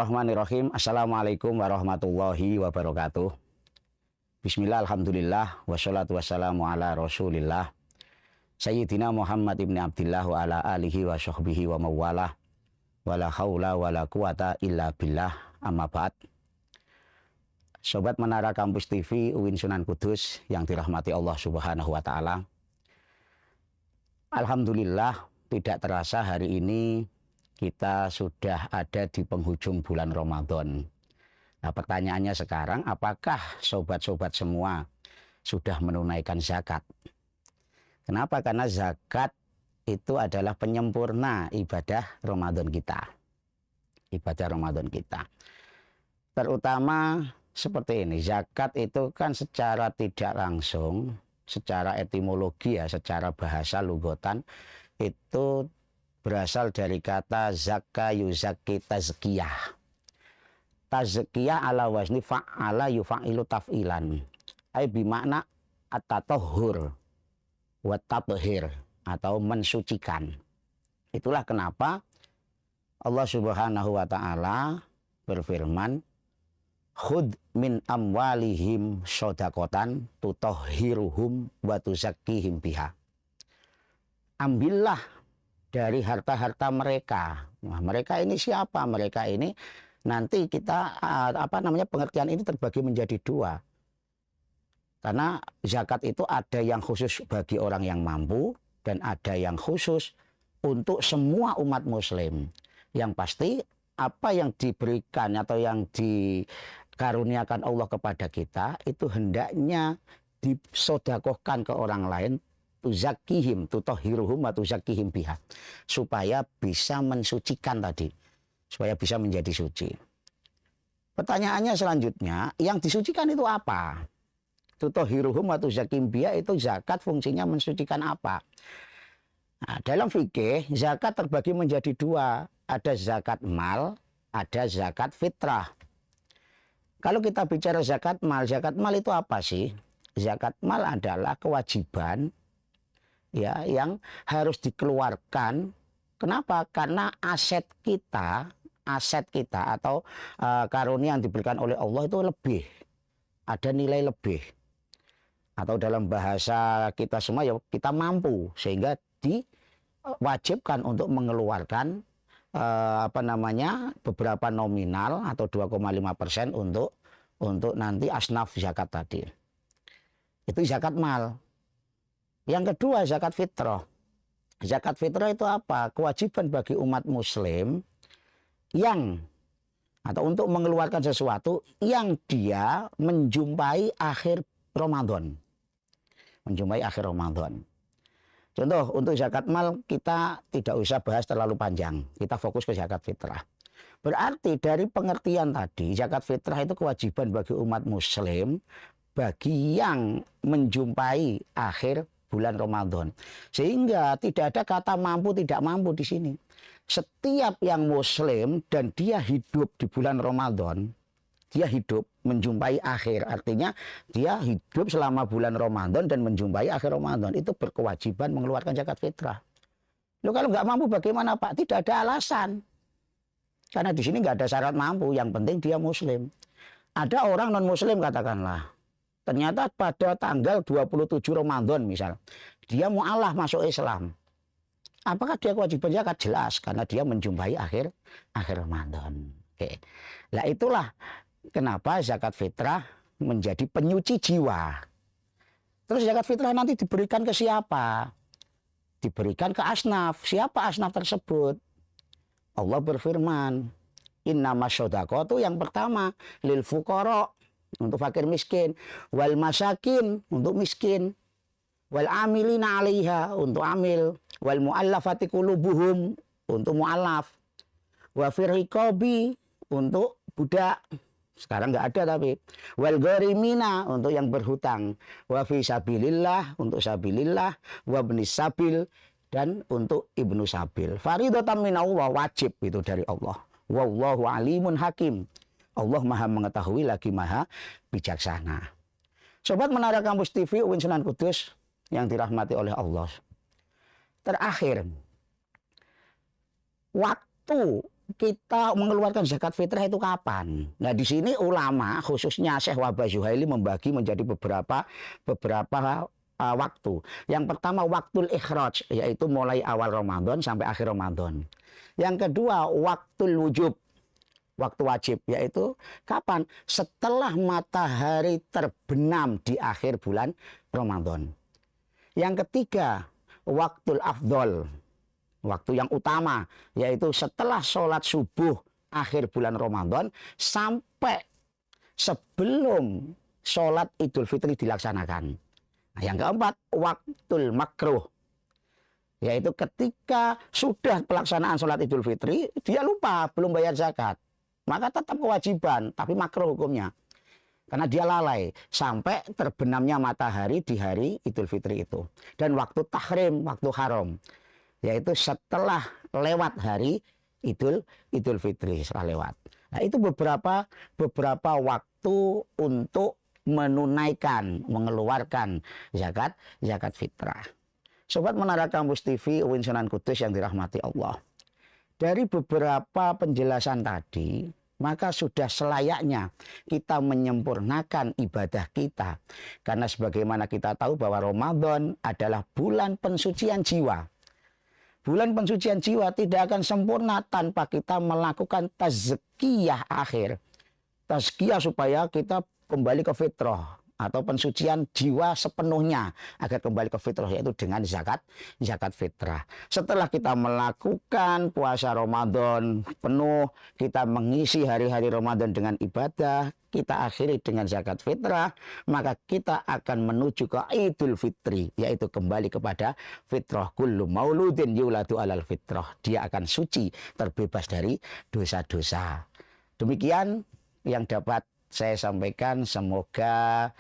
Bismillahirrahmanirrahim. Assalamualaikum warahmatullahi wabarakatuh. Bismillah, alhamdulillah, wassalatu wassalamu ala rasulillah Sayyidina Muhammad ibn Abdillah wa ala alihi wa sahbihi wa mawalah wa la hawla wa la quwata illa billah, amma ba'd. Sobat Menara Kampus TV UIN Sunan Kudus yang dirahmati Allah subhanahu wa ta'ala, alhamdulillah, tidak terasa hari ini kita sudah ada di penghujung bulan Ramadan. Nah, pertanyaannya sekarang, apakah sobat-sobat semua sudah menunaikan zakat? Kenapa? Karena zakat itu adalah penyempurna ibadah Ramadan kita. Ibadah Ramadan kita. Terutama seperti ini, zakat itu kan secara tidak langsung, secara etimologi ya, secara bahasa lugotan, itu berasal dari kata zakka yuzakki tazkiyah. Tazkiyah ala wazni fa'ala yufa'ilu taf'ilan. Ay bimakna at-tatahhur wa tathhir, atau mensucikan. Itulah kenapa Allah Subhanahu wa taala berfirman, khud min amwalihim shadaqatan tutahhiruhum wa tuzakkihim biha. Ambillah dari harta-harta mereka. Nah, mereka ini siapa? Mereka ini nanti kita pengertian ini terbagi menjadi dua. Karena zakat itu ada yang khusus bagi orang yang mampu dan ada yang khusus untuk semua umat muslim. Yang pasti apa yang diberikan atau yang dikaruniakan Allah kepada kita itu hendaknya disodakohkan ke orang lain, tuzakihim, tutahhiruhum wa tuzakihim biha, supaya bisa mensucikan tadi, supaya bisa menjadi suci. Pertanyaannya selanjutnya, yang disucikan itu apa? Tutahhiruhum wa tuzakihim biha itu zakat fungsinya mensucikan apa? Nah, dalam fikih zakat terbagi menjadi dua, ada zakat mal, ada zakat fitrah. Kalau kita bicara zakat mal itu apa sih? Zakat mal adalah kewajiban ya yang harus dikeluarkan. Kenapa? Karena aset kita atau karunia yang diberikan oleh Allah itu lebih, ada nilai lebih, atau dalam bahasa kita semua ya kita mampu, sehingga diwajibkan untuk mengeluarkan beberapa nominal atau 2,5% untuk nanti asnaf zakat tadi. Itu zakat mal. Yang kedua, zakat fitrah. Zakat fitrah itu apa? Kewajiban bagi umat muslim untuk mengeluarkan sesuatu yang dia menjumpai akhir Ramadan. Menjumpai akhir Ramadan. Contoh, untuk zakat mal kita tidak usah bahas terlalu panjang. Kita fokus ke zakat fitrah. Berarti dari pengertian tadi, zakat fitrah itu kewajiban bagi umat muslim bagi yang menjumpai akhir bulan Ramadan. Sehingga tidak ada kata mampu tidak mampu di sini. Setiap yang muslim dan dia hidup di bulan Ramadan, dia hidup menjumpai akhir, artinya dia hidup selama bulan Ramadan dan menjumpai akhir Ramadan, itu berkewajiban mengeluarkan zakat fitrah. Loh, kalau nggak mampu bagaimana, Pak? Tidak ada alasan. Karena di sini nggak ada syarat mampu, yang penting dia muslim. Ada orang non muslim katakanlah, ternyata pada tanggal 27 Ramadan misal, dia mu'alaf masuk Islam. Apakah dia kewajiban zakat? Jelas, karena dia menjumpai akhir Ramadan. Oke. Nah, itulah kenapa zakat fitrah menjadi penyuci jiwa. Terus zakat fitrah nanti diberikan ke siapa? Diberikan ke asnaf. Siapa asnaf tersebut? Allah berfirman, innamas shadaqatu, yang pertama lil fuqara, untuk fakir miskin, wal masakin, untuk miskin, wal amilina 'alaiha, untuk amil, wal muallafati qulubuhum, untuk muallaf, wa firriqabi, untuk budak. Sekarang nggak ada tapi, wal gharimina, untuk yang berhutang, wa fi sabilillah, untuk sabilillah, wa ibnis sabil, dan untuk ibnu sabil. Faridatan minallah, wajib itu dari Allah. Wallahu alimun hakim. Allah maha mengetahui lagi maha bijaksana. Sobat Menara Kampus TV UIN Sunan Kudus yang dirahmati oleh Allah. Terakhir, waktu kita mengeluarkan zakat fitrah itu kapan? Nah, di sini ulama khususnya Syekh Wahbah Zuhaili membagi menjadi beberapa waktu. Yang pertama waktul ikhraj, yaitu mulai awal Ramadan sampai akhir Ramadan. Yang kedua waktul wujub, waktu wajib, yaitu kapan? Setelah matahari terbenam di akhir bulan Ramadan. Yang ketiga waktul afdol, waktu yang utama, yaitu setelah sholat subuh akhir bulan Ramadan sampai sebelum sholat Idul Fitri dilaksanakan. Nah, yang keempat waktul makruh, yaitu ketika sudah pelaksanaan sholat Idul Fitri dia lupa belum bayar zakat, maka tetap kewajiban tapi makruh hukumnya karena dia lalai sampai terbenamnya matahari di hari Idul Fitri itu. Dan waktu tahrim, waktu haram, yaitu setelah lewat hari Idul Fitri, setelah lewat. Nah, itu beberapa waktu untuk menunaikan, mengeluarkan zakat fitrah. Sobat Menara Kampus TV UIN Sunan Kudus yang dirahmati Allah. Dari beberapa penjelasan tadi, maka sudah selayaknya kita menyempurnakan ibadah kita. Karena sebagaimana kita tahu bahwa Ramadan adalah bulan pensucian jiwa. Bulan pensucian jiwa tidak akan sempurna tanpa kita melakukan tazkiyah akhir. Tazkiyah supaya kita kembali ke fitrah atau pensucian jiwa sepenuhnya agar kembali ke fitrah, yaitu dengan zakat fitrah. Setelah kita melakukan puasa Ramadan penuh, kita mengisi hari-hari Ramadan dengan ibadah, kita akhiri dengan zakat fitrah, maka kita akan menuju ke Idul Fitri, yaitu kembali kepada fitrah. Kullu mauludin yuladu alal fitrah. Dia akan suci, terbebas dari dosa-dosa. Demikian yang dapat saya sampaikan. Semoga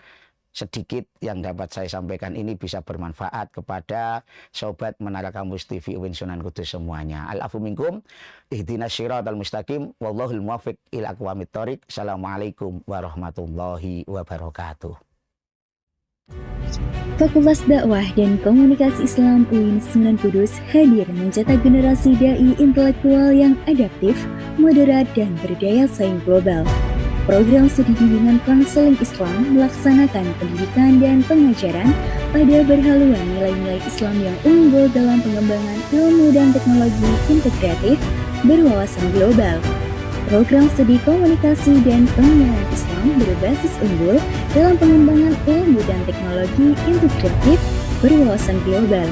sedikit yang dapat saya sampaikan ini bisa bermanfaat kepada sobat Menara Kampus TV UIN Sunan Kudus semuanya. Al-afu minkum, ihdinas syiratal mustaqim, wallahul muwaffiq ila aqwamit thoriq. Assalamualaikum warahmatullahi wabarakatuh. Fakultas Dakwah dan Komunikasi Islam UIN Sunan Kudus hadir mencetak generasi dai intelektual yang adaptif, moderat, dan berdaya saing global. Program studi bimbingan konseling Islam melaksanakan pendidikan dan pengajaran pada berhaluan nilai-nilai Islam yang unggul dalam pengembangan ilmu dan teknologi integratif berwawasan global. Program studi komunikasi dan penyiaran Islam berbasis unggul dalam pengembangan ilmu dan teknologi integratif berwawasan global,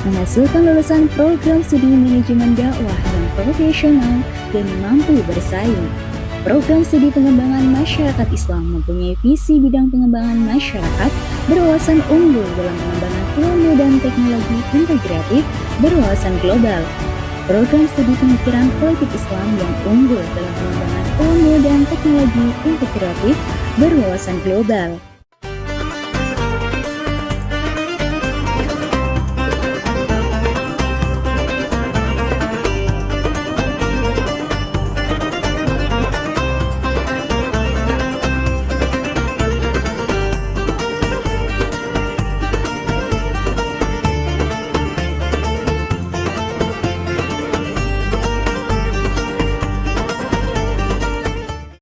menghasilkan lulusan program studi manajemen dakwah yang profesional dan mampu bersaing. Program studi pengembangan masyarakat Islam mempunyai visi bidang pengembangan masyarakat berwawasan unggul dalam pengembangan ilmu dan teknologi integratif berwawasan global. Program studi pemikiran politik Islam yang unggul dalam pengembangan ilmu dan teknologi integratif berwawasan global.